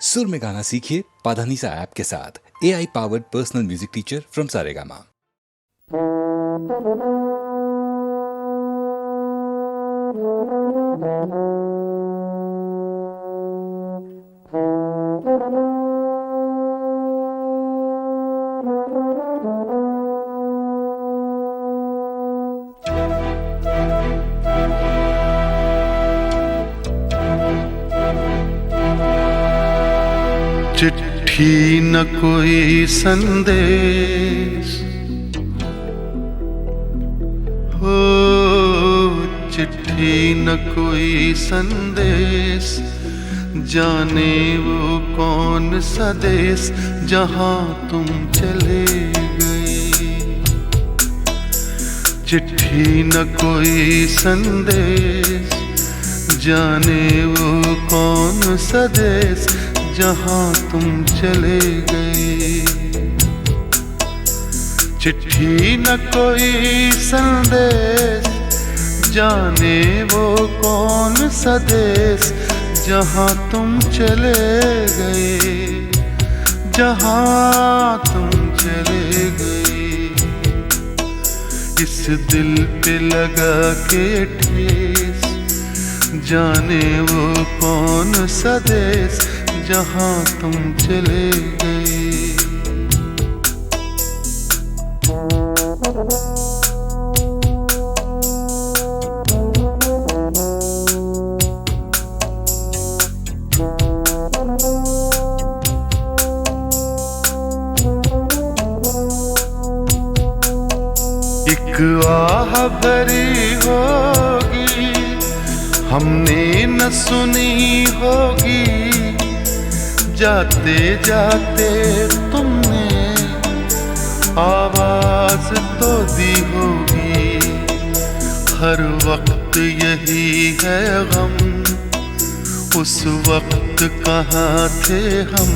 सुर में गाना सीखिए पाधानीसा ऐप के साथ। AI powered personal music teacher from Saregama. चिट्ठी न कोई संदेश हो, चिट्ठी न कोई संदेश, जाने वो कौन सा देश जहां तुम चले गए। चिट्ठी न कोई संदेश, जाने वो कौन सा देश जहां तुम चले गए। चिट्ठी न कोई संदेश, जाने वो कौन सा देश जहां तुम चले गए, जहां तुम चले गए। इस दिल पे लगा के ठेस, जाने वो कौन सा देश जहां तुम चले गए। एक आह भरी होगी, हमने न सुनी होगी, जाते जाते तुमने आवाज तो दी होगी। हर वक्त यही है गम, उस वक्त कहाँ थे हम,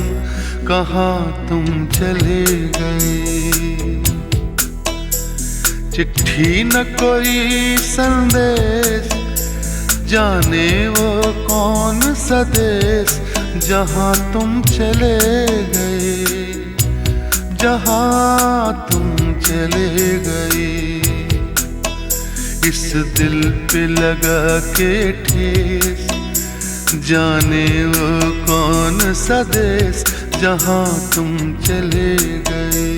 कहाँ तुम चले गए। चिट्ठी न कोई संदेश, जाने वो कौन सा देश जहां तुम चले गए, जहां तुम चले गए। इस दिल पे लगा के ठेस, जाने वो कौन सा देश जहां तुम चले गए।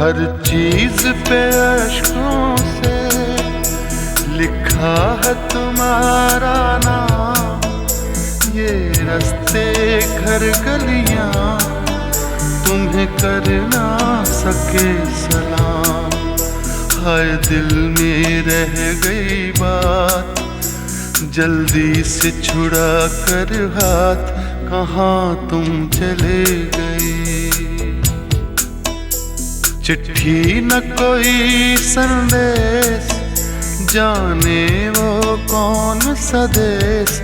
हर चीज पे अश्कों से लिखा है तुम्हारा नाम। ये रास्ते घर गलियां तुम्हें कर ना सके सलाम। हाय दिल में रह गई बात, जल्दी से छुड़ा कर हाथ, कहाँ तुम चले गए। चिट्ठी न कोई संदेश, जाने वो कौन सा देश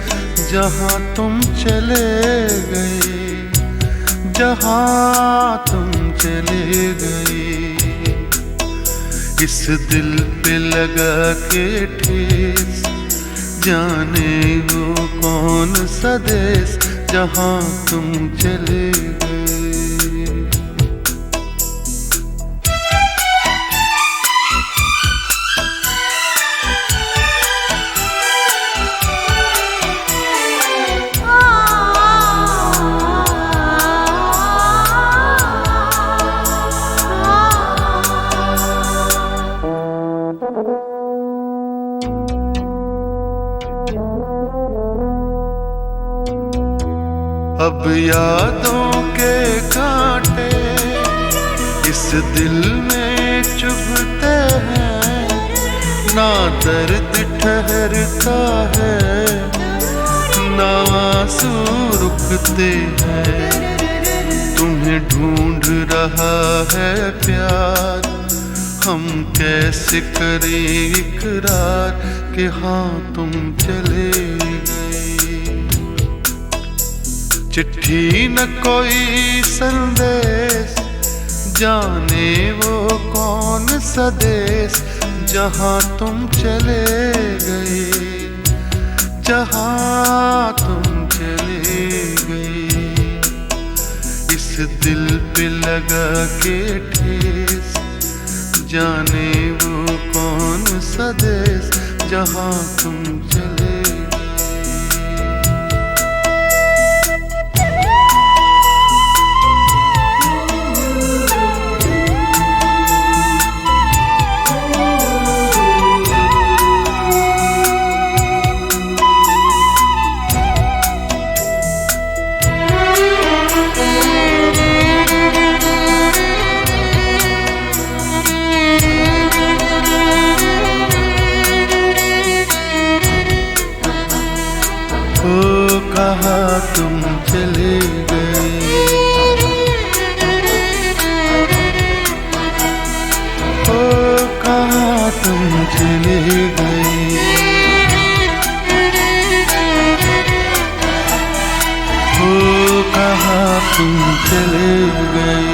जहां तुम चले गए, जहां तुम चले गए। इस दिल पे लगा के ठेस, जाने वो कौन सा देश जहां तुम चले गए। अब यादों के कांटे इस दिल में चुभते हैं, ना दर्द ठहरता है, ना आंसू रुकते हैं। तुम्हें ढूंढ रहा है प्यार, हम कैसे करें इकरार कि हाँ तुम चले गए। चिट्ठी न कोई संदेश, जाने वो कौन सा देश जहाँ तुम चले गए, जहाँ तुम चले गए। इस दिल पे लगा के ठेस, जाने वो कौन सा देश जहाँ तुम चले कहाँ तुम चले गए, ओ कहाँ तुम चले गए, ओ कहाँ तुम चले गए।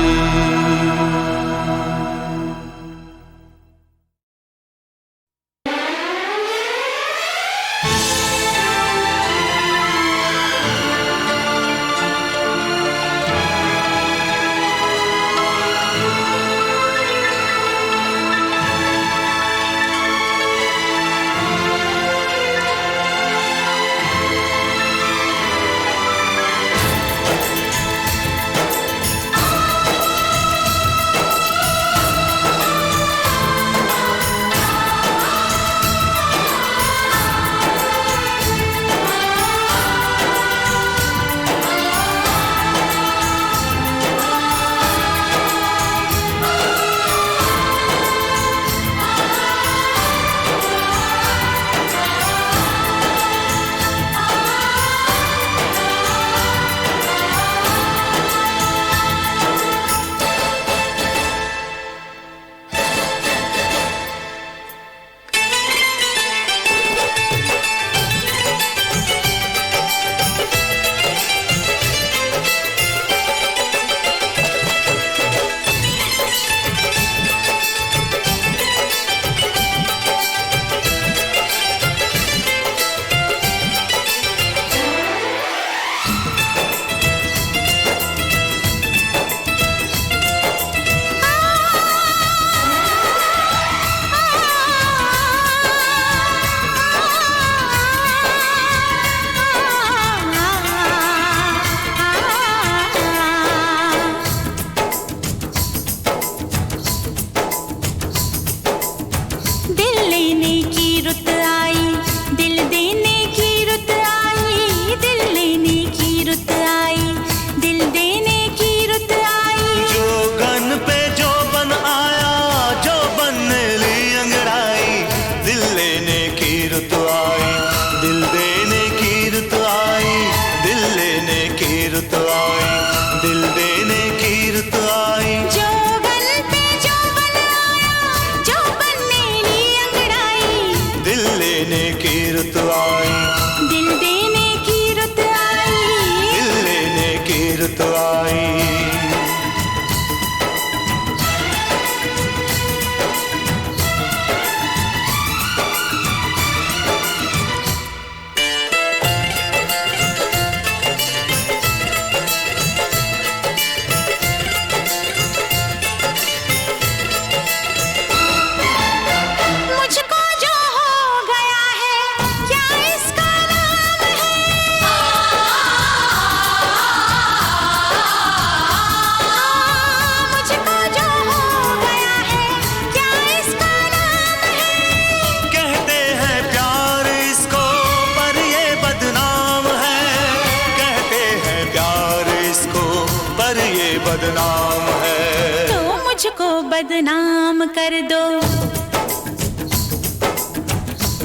बदनाम है, तो मुझको बदनाम कर दो,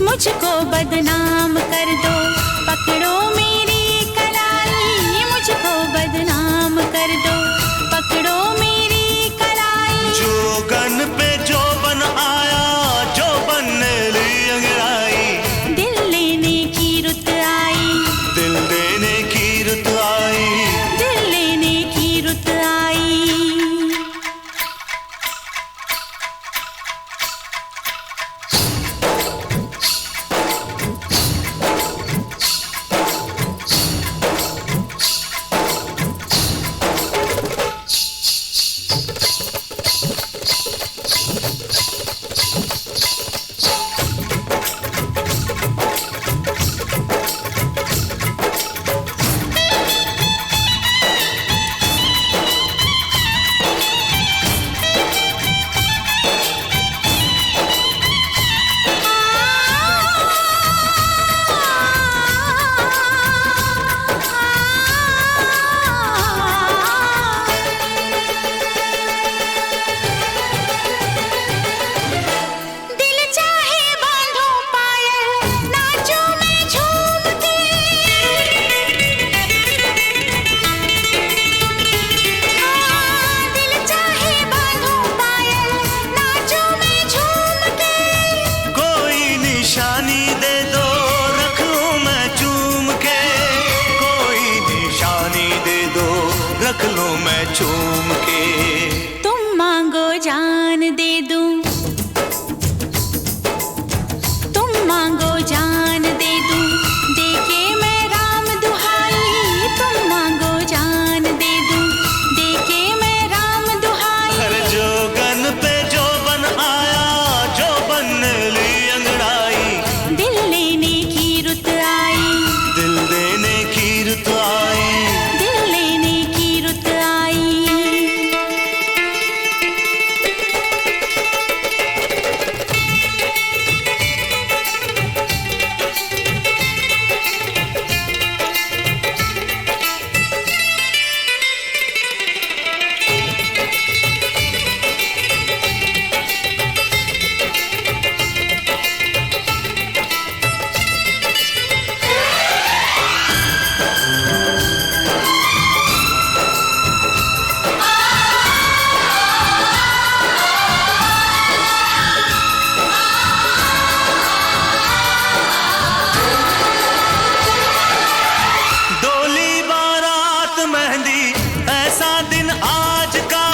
मुझको बदनाम कर दो, पकड़ो मेरी कलाई, मुझको बदनाम कर दो, पकड़ो मेरी कलाई। जोगन पे जोबन आया, जोबन ने ली अंगड़ाई, दिल लेने की रुत आई, दिल देने की रुत आई, दिल लेने की रुत आई। रख लूं मैं चूम के। तुम मांगो जान दे दूं, तुम मांगो जान दे दूं, देके मैं राम दुहाई। तुम मांगो जान दे दूं, देके मैं राम दुहाई। हर जोगन पे जोबन आया, जोबन ने ली अंगड़ाई, दिल लेने की रुत आई, दिल देने की रुत आई, दिल लेने की रुत आई। डोली बारात मेहंदी ऐसा दिन आज का,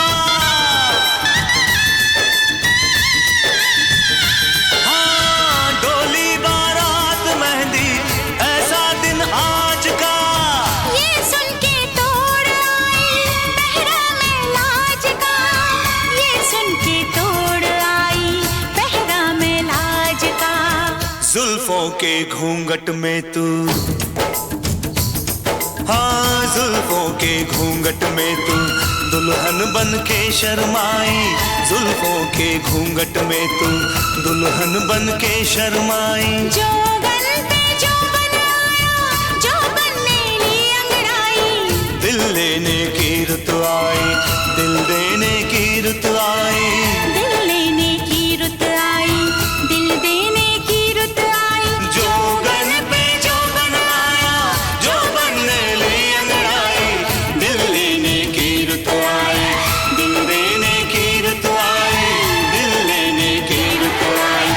हाँ डोली बारात मेहंदी ऐसा दिन आज का। ये सुन के तोड़ आई पहरा में लाज का, ये सुन के तोड़ आई पहरा में लाज का। जुल्फों के घूंघट में तू, हाँ जुल्फों के घूंघट में तू दुल्हन बन के शर्माई, जुल्फों के घूंघट में तू दुल्हन बन के शर्माई। जोगन पे जोबन आया, जोबन ने ली अंगड़ाई, दिल लेने की रुत आई, दिल देने की रुत आई, दिल लेने की रुत आई, दिल देने की रुत आई। जोगन पे जोबन आया, जोबन ने ली अंगड़ाई, दिल लेने की रुत आई, दिल देने की रुत आई, दिल लेने की रुत आई।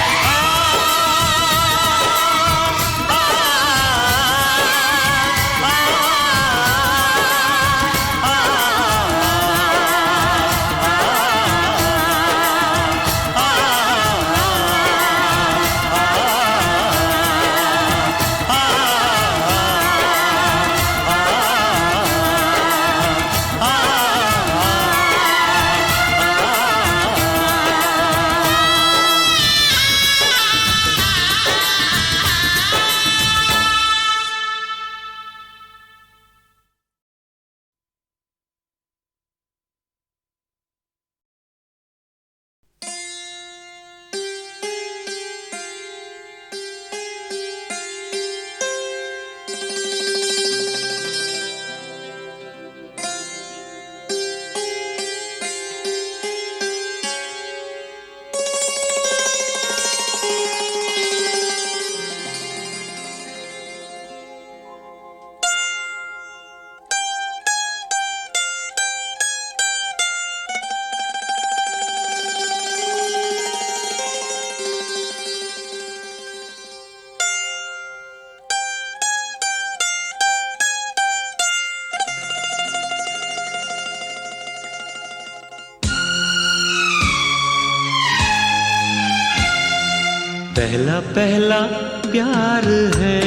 पहला पहला प्यार है,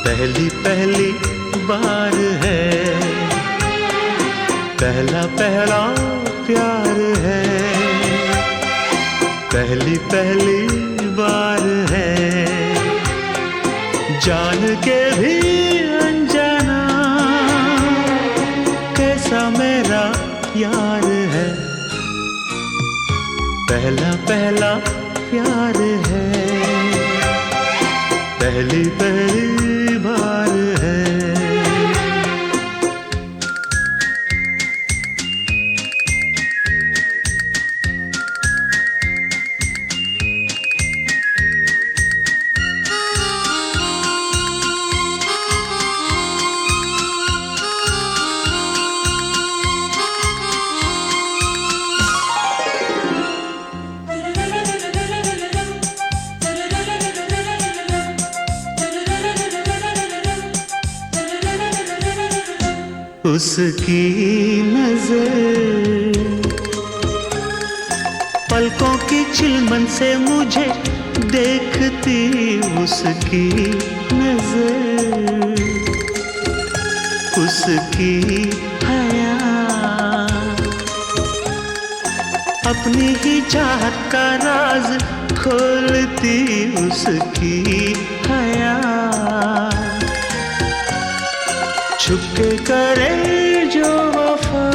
पहली पहली बार है, पहला पहला प्यार है, पहली पहली बार है, जान के भी अनजाना कैसा मेरा यार है, पहला पहला प्यार है, पहली पहली बार है। उसकी नजर पलकों की चिलमन से मुझे देखती, उसकी नजर उसकी हया अपनी ही चाहत का राज खोलती, उसकी हया छुपके करे जो वफा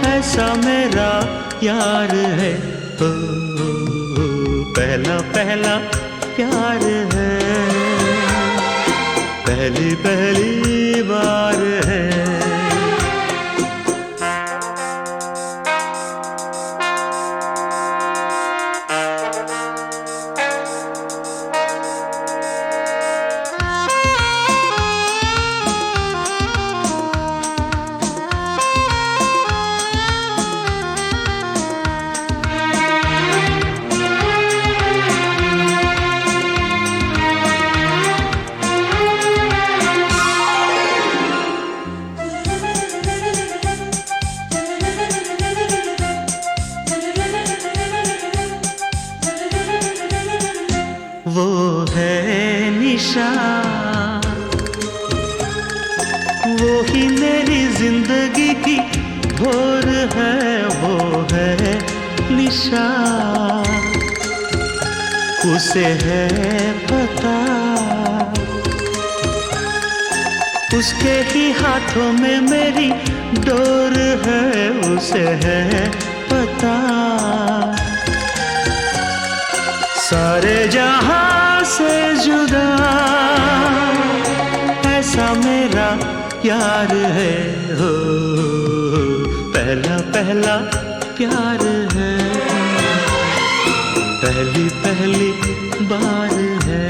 ऐसा मेरा यार है, ओ, पहला पहला प्यार है, पहली पहली बार है। वो है निशा, वो ही मेरी जिंदगी की भोर है, वो है निशा, उसे है पता, उसके ही हाथों में मेरी डोर है, उसे है पता, सारे जहां से जुदा ऐसा मेरा यार है, हो पहला पहला प्यार है, पहली पहली बार है,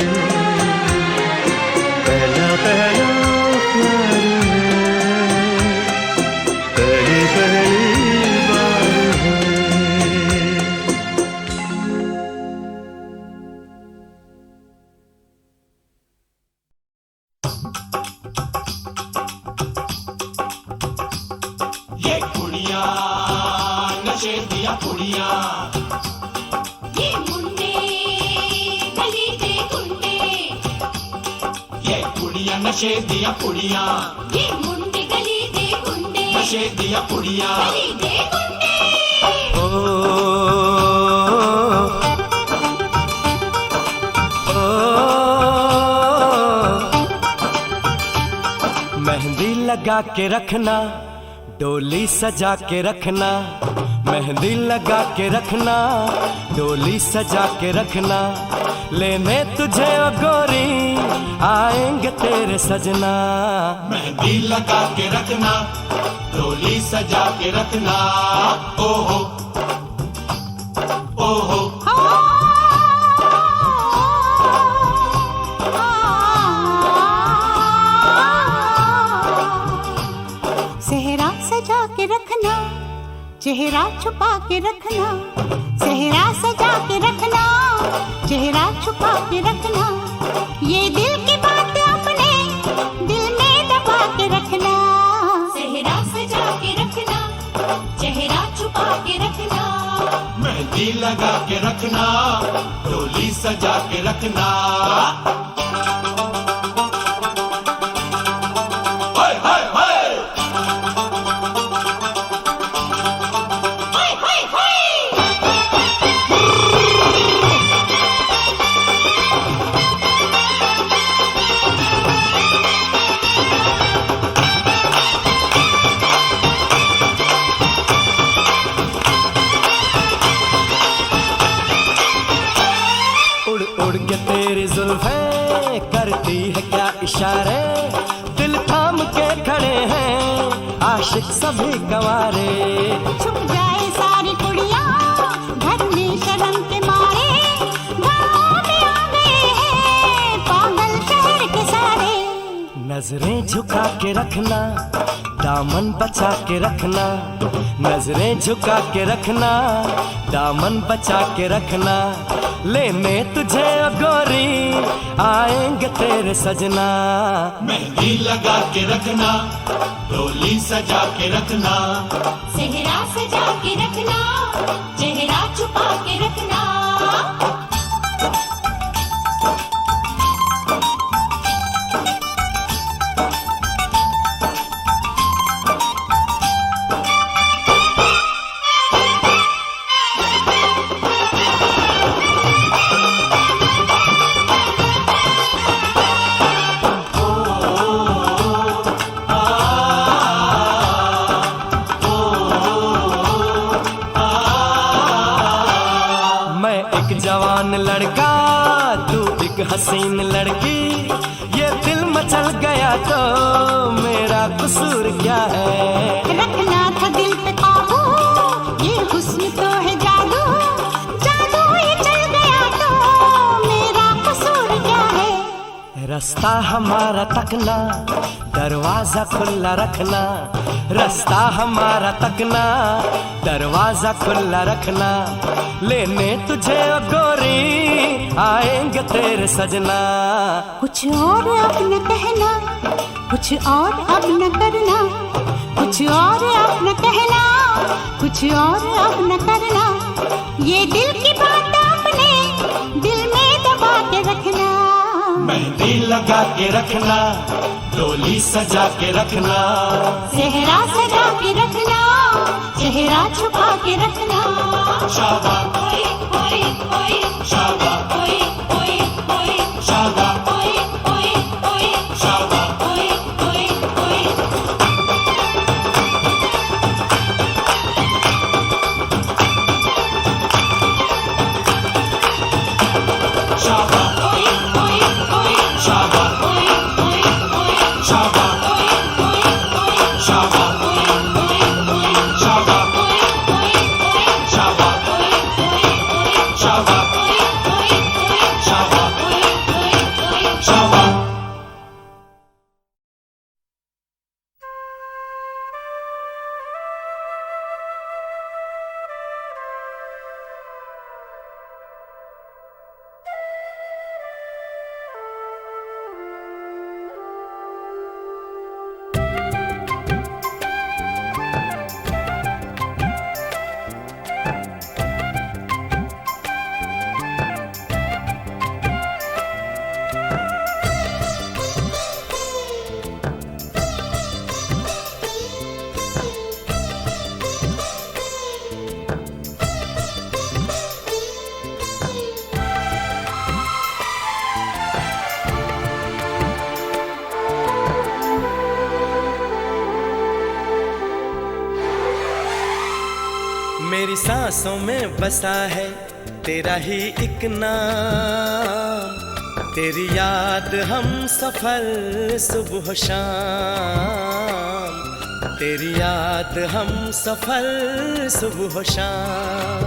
पहला पहला प्यार है, पहली पहली बार है। नशे दिया कुड़ियाँ, ये मुंडे गली दे गुंडे, ये कुड़ियाँ नशे दिया कुड़ियाँ, ये मुंडे गली दे गुंडे, नशे दिया कुड़ियाँ, गली दे गुंडे। मेहंदी लगा के रखना, डोली सजा के रखना, मेहंदी लगा के रखना, डोली सजा के रखना, लेने तुझे ओ गोरी आएंगे तेरे सजना। मेहंदी लगा के रखना, डोली सजा के रखना, ओहो ओहो सेहरा सजा के रखना, चेहरा छुपा के रखना, सेहरा सजा के रखना, चेहरा छुपा के रखना, ये दिल की बात अपने दिल में दबा के रखना, सेहरा सजा के रखना, चेहरा छुपा के रखना। मेहंदी मेहंदी लगा के रखना, डोली सजा के रखना। हाय हाय हाय उड़ के तेरी जुल्फें करती है क्या इशारे, दिल थाम के खड़े हैं आशिक सभी गवारे। छुप जाए सारी कुड़ियाँ घर में शर्म के मारे, गाँव में आ गए हैं पागल शहर के सारे। नजरें झुका के रखना, दामन बचा के रखना, नजरें झुका के रखना, दामन बचा के रखना। लेने तुझे ओ गोरी आएंगे तेरे सजना। मेहंदी लगा के रखना, डोली सजा के रखना। सेहरा सजा के रखना, चेहरा छुपा के रखना। जवान लड़का तू एक हसीन लड़की, ये दिल मचल गया तो मेरा कसूर क्या है। रखना था दिल पे काबू, ये हुस्न तो है जादू, जादू ये चल गया तो मेरा कसूर क्या है। रास्ता हमारा तकना, दरवाजा खुला रखना, रास्ता हमारा तकना, दरवाजा खुला रखना। लेने तुझे ओ गोरी आएंगे तेरे सजना। कुछ और अब न कहना, कुछ और अब न करना, कुछ और अब न कहना, कुछ और अब न करना। ये दिल की बात अपने दिल में दबा के रखना। मेहंदी लगा के रखना, डोली सजा के रखना। सेहरा सजा के रखना, चेहरा छुपा के रखना। शाबा ओए ओए ओए, शाबा ओए ओए ओए, शाबा ओए ओए ओए, शाबा ओए ओए ओए। शाबा ओए ओए ओए, शाबा ओए ओए ओए, शाबा ओए ओए ओए, शाबा ओए ओए ओए, शाबा ओए ओए ओए, शाबा ओए ओए ओए, शाबा ओए ओए ओए, शाबा ओए ओए ओए। शाबा। मेरी सांसों में बसा है तेरा ही एक नाम, तेरी याद हम सफर सुबह शाम, तेरी याद हम सफर सुबह शाम।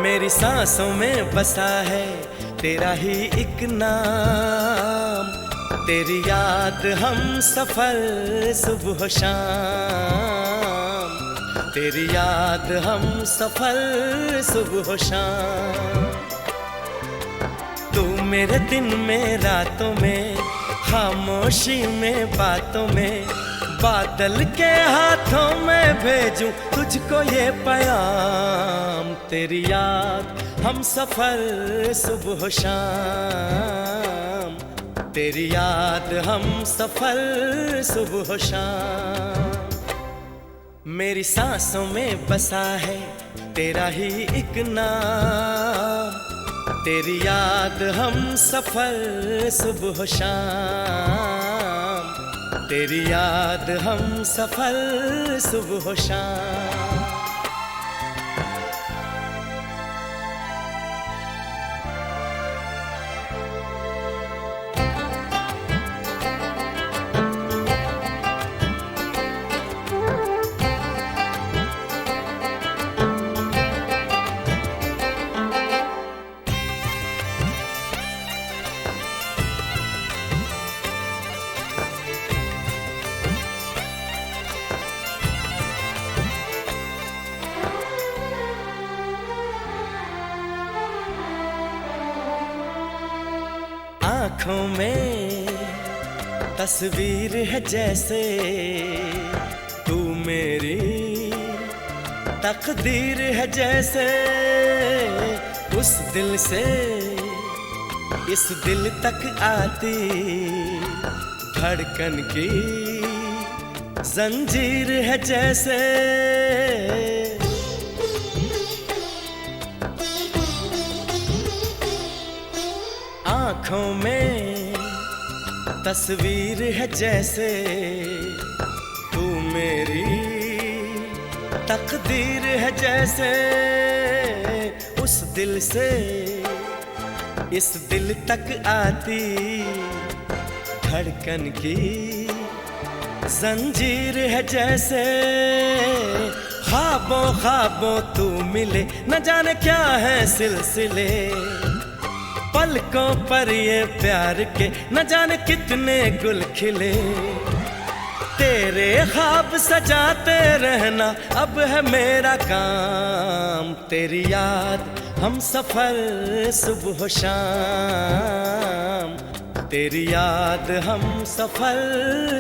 मेरी सांसों में बसा है तेरा ही एक नाम, तेरी याद हम सफर सुबह शाम, तेरी याद हम सफर सुबह शाम। तू मेरे दिन में रातों में खामोशी में बातों में, बादल के हाथों में भेजूं तुझको ये पैगाम। तेरी याद हम सफर सुबह शाम, तेरी याद हम सफर सुबह शाम। मेरी सांसों में बसा है तेरा ही एक नाम, तेरी याद हम सफर सुबह शाम, तेरी याद हम सफर सुबह शाम। आँखों में तस्वीर है जैसे तू मेरी तकदीर है जैसे, उस दिल से इस दिल तक आती धड़कन की जंजीर है जैसे। आँखों में तस्वीर है जैसे तू मेरी तकदीर है जैसे, उस दिल से इस दिल तक आती धड़कन की जंजीर है जैसे। ख्वाबों ख्वाबों तू मिले न जाने क्या है सिलसिले, पलकों पर ये प्यार के न जाने कितने गुल खिले। तेरे ख्वाब सजाते रहना अब है मेरा काम, तेरी याद हम सफर सुबह शाम, तेरी याद हम सफर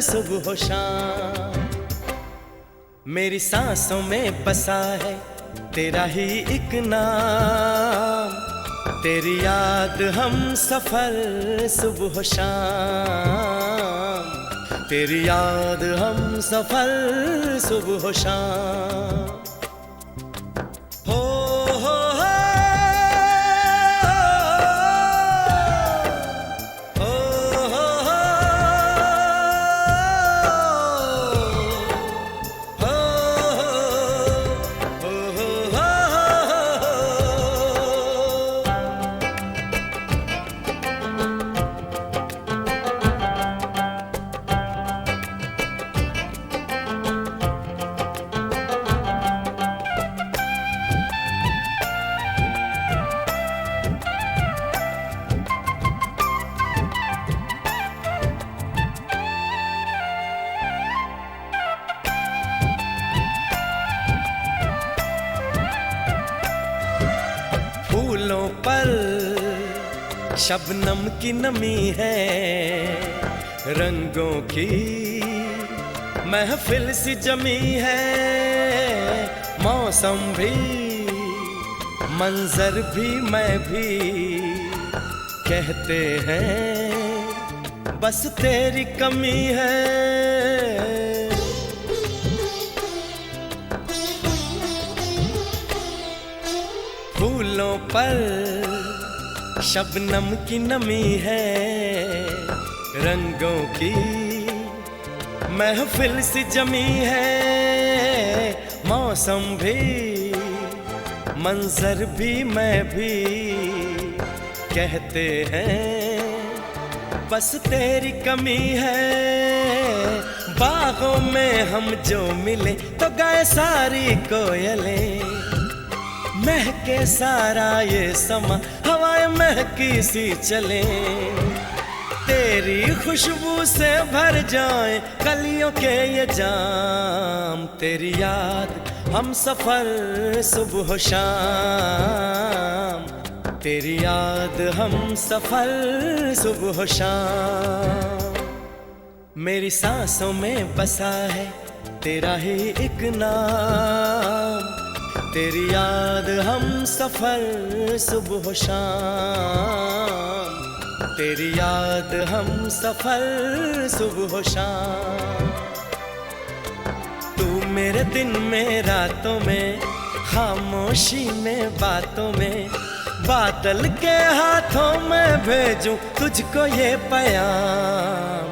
सुबह शाम। मेरी सांसों में बसा है तेरा ही एक नाम, तेरी याद हम सफर सुबह शाम, तेरी याद हम सफर सुबह शाम। हो हो हो हो हो फूलों पर शबनम की नमी है, रंगों की महफिल सी जमी है। मौसम भी मंजर भी मैं भी कहते हैं बस तेरी कमी है। फूलों पर शबनम की नमी है, रंगों की महफिल सी जमी है। मौसम भी मंजर भी मैं भी कहते हैं बस तेरी कमी है। बागों में हम जो मिले तो गाए सारी कोयलें, महके सारा ये समा हवाएं महकी सी चले। तेरी खुशबू से भर जाए कलियों के ये जाम, तेरी याद हम सफर सुबह शाम, तेरी याद हम सफर सुबह शाम। मेरी सांसों में बसा है तेरा ही एक नाम, तेरी याद हम सफर सुबह शाम, तेरी याद हम सफर सुबह शाम। तू मेरे दिन में रातों में, खामोशी में बातों में, बादल के हाथों में भेजूं तुझको ये पैगाम।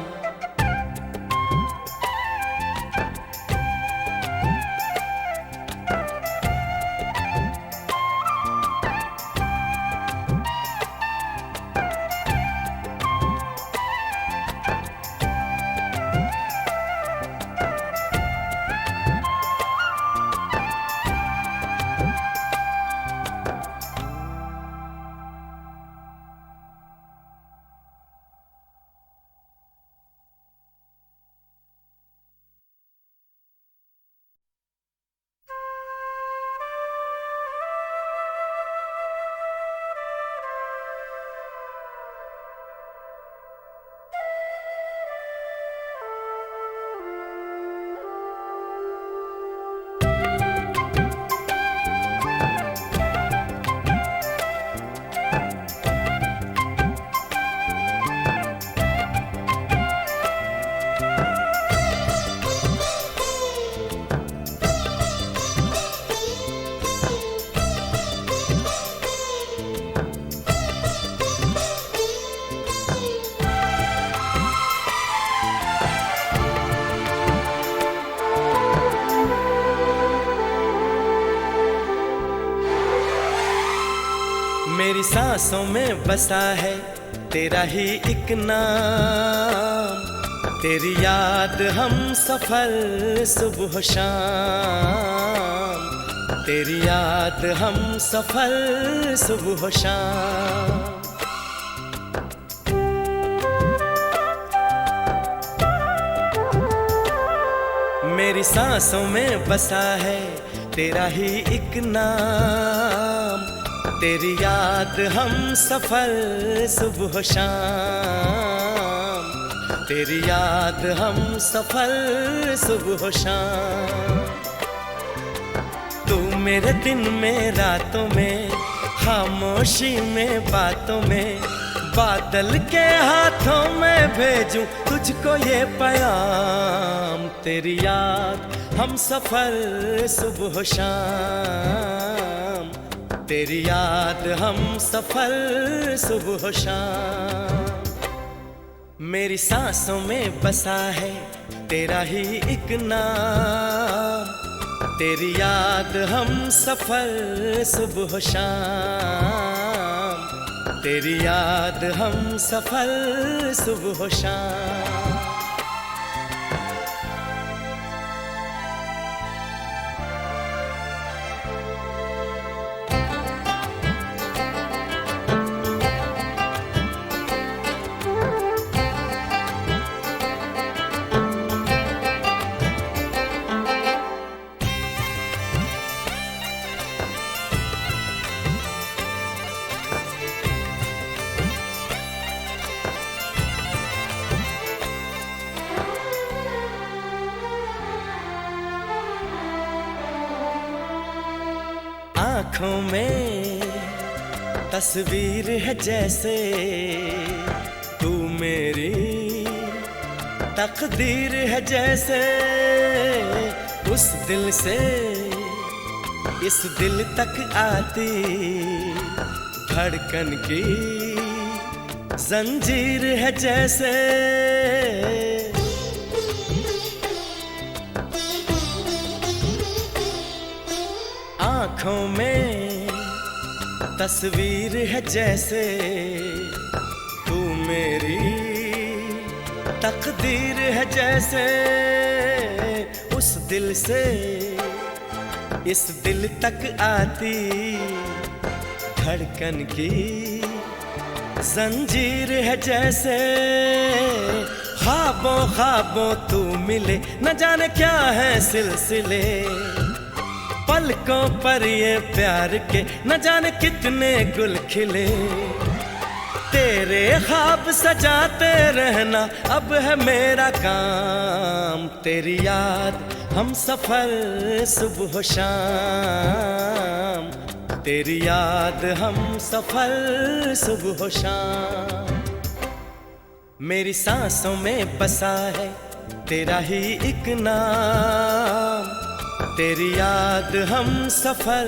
मेरी सांसों में बसा है तेरा ही एक नाम, तेरी याद हम सफर सुबह शाम, तेरी याद हम सफर सुबह शाम। मेरी सांसों में बसा है तेरा ही एक नाम, तेरी याद हम सफर सुबह शाम, तेरी याद हम सफर सुबह शाम। तू मेरे दिन में रातों में, खामोशी में बातों में, बादल के हाथों में भेजूं तुझको ये पैगाम। तेरी याद हम सफर सुबह शाम, तेरी याद हम सफर सुबह शाम। मेरी सांसों में बसा है तेरा ही एक नाम, तेरी याद हम सफर सुबह शाम, तेरी याद हम सफर सुबह शाम। आँखों में तस्वीर है जैसे तू मेरी तकदीर है जैसे, उस दिल से इस दिल तक आती धड़कन की जंजीर है जैसे। आँखों में तस्वीर है जैसे तू मेरी तकदीर है जैसे, उस दिल से इस दिल तक आती धड़कन की जंजीर है जैसे। ख्वाबों ख्वाबों तू मिले न जाने क्या है सिलसिले, पलकों पर ये प्यार के न जाने कितने गुल खिले। तेरे ख्वाब सजाते रहना अब है मेरा काम। तेरी याद हम सफर सुबह शाम, तेरी याद हम सफर सुबह शाम। मेरी सांसों में बसा है तेरा ही एक नाम, तेरी याद हम सफर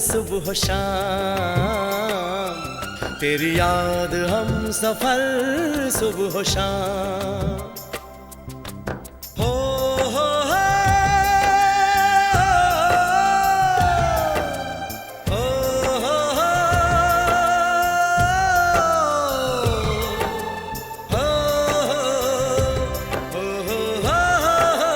सुबह शाम, तेरी याद हम सफर सुबह शाम। हो हो हो, हो हो हो, हो हो हो,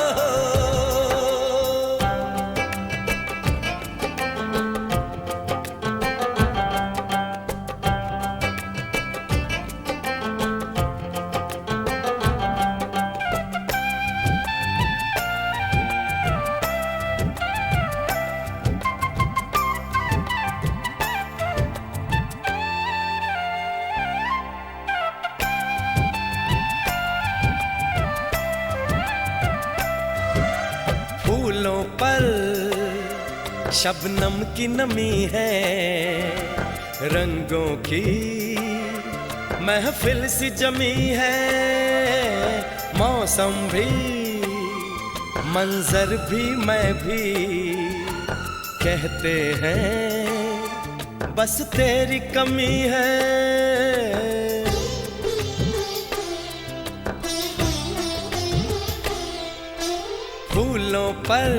फूलों पर शबनम की नमी है, रंगों की महफिल सी जमी है। मौसम भी मंजर भी मैं भी कहते हैं बस तेरी कमी है। फूलों पर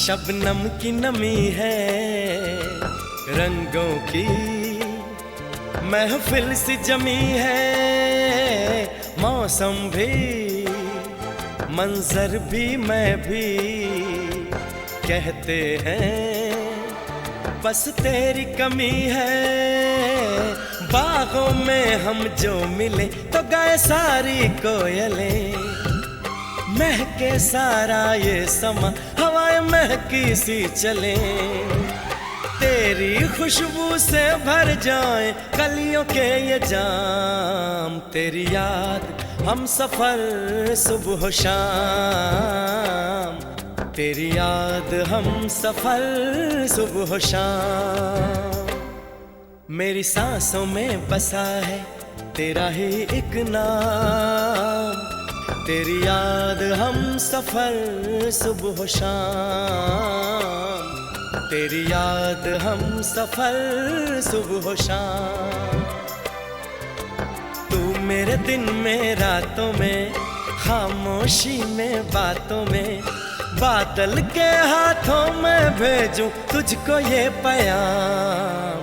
शबनम की नमी है, रंगों की महफिल सी जमी है। मौसम भी मंजर भी मैं भी कहते हैं बस तेरी कमी है। बागों में हम जो मिले तो गाए सारी कोयलें, महके सारा ये समा हवाएं महकी सी चले। तेरी खुशबू से भर जाए कलियों के ये जाम, तेरी याद हम सफर सुबह शाम, तेरी याद हम सफर सुबह शाम। मेरी सांसों में बसा है तेरा ही एक नाम, तेरी याद हम सफर सुबह शाम, तेरी याद हम सफर सुबह शाम। तू मेरे दिन में रातों में, खामोशी में बातों में, बादल के हाथों में भेजूं तुझको ये पैगाम।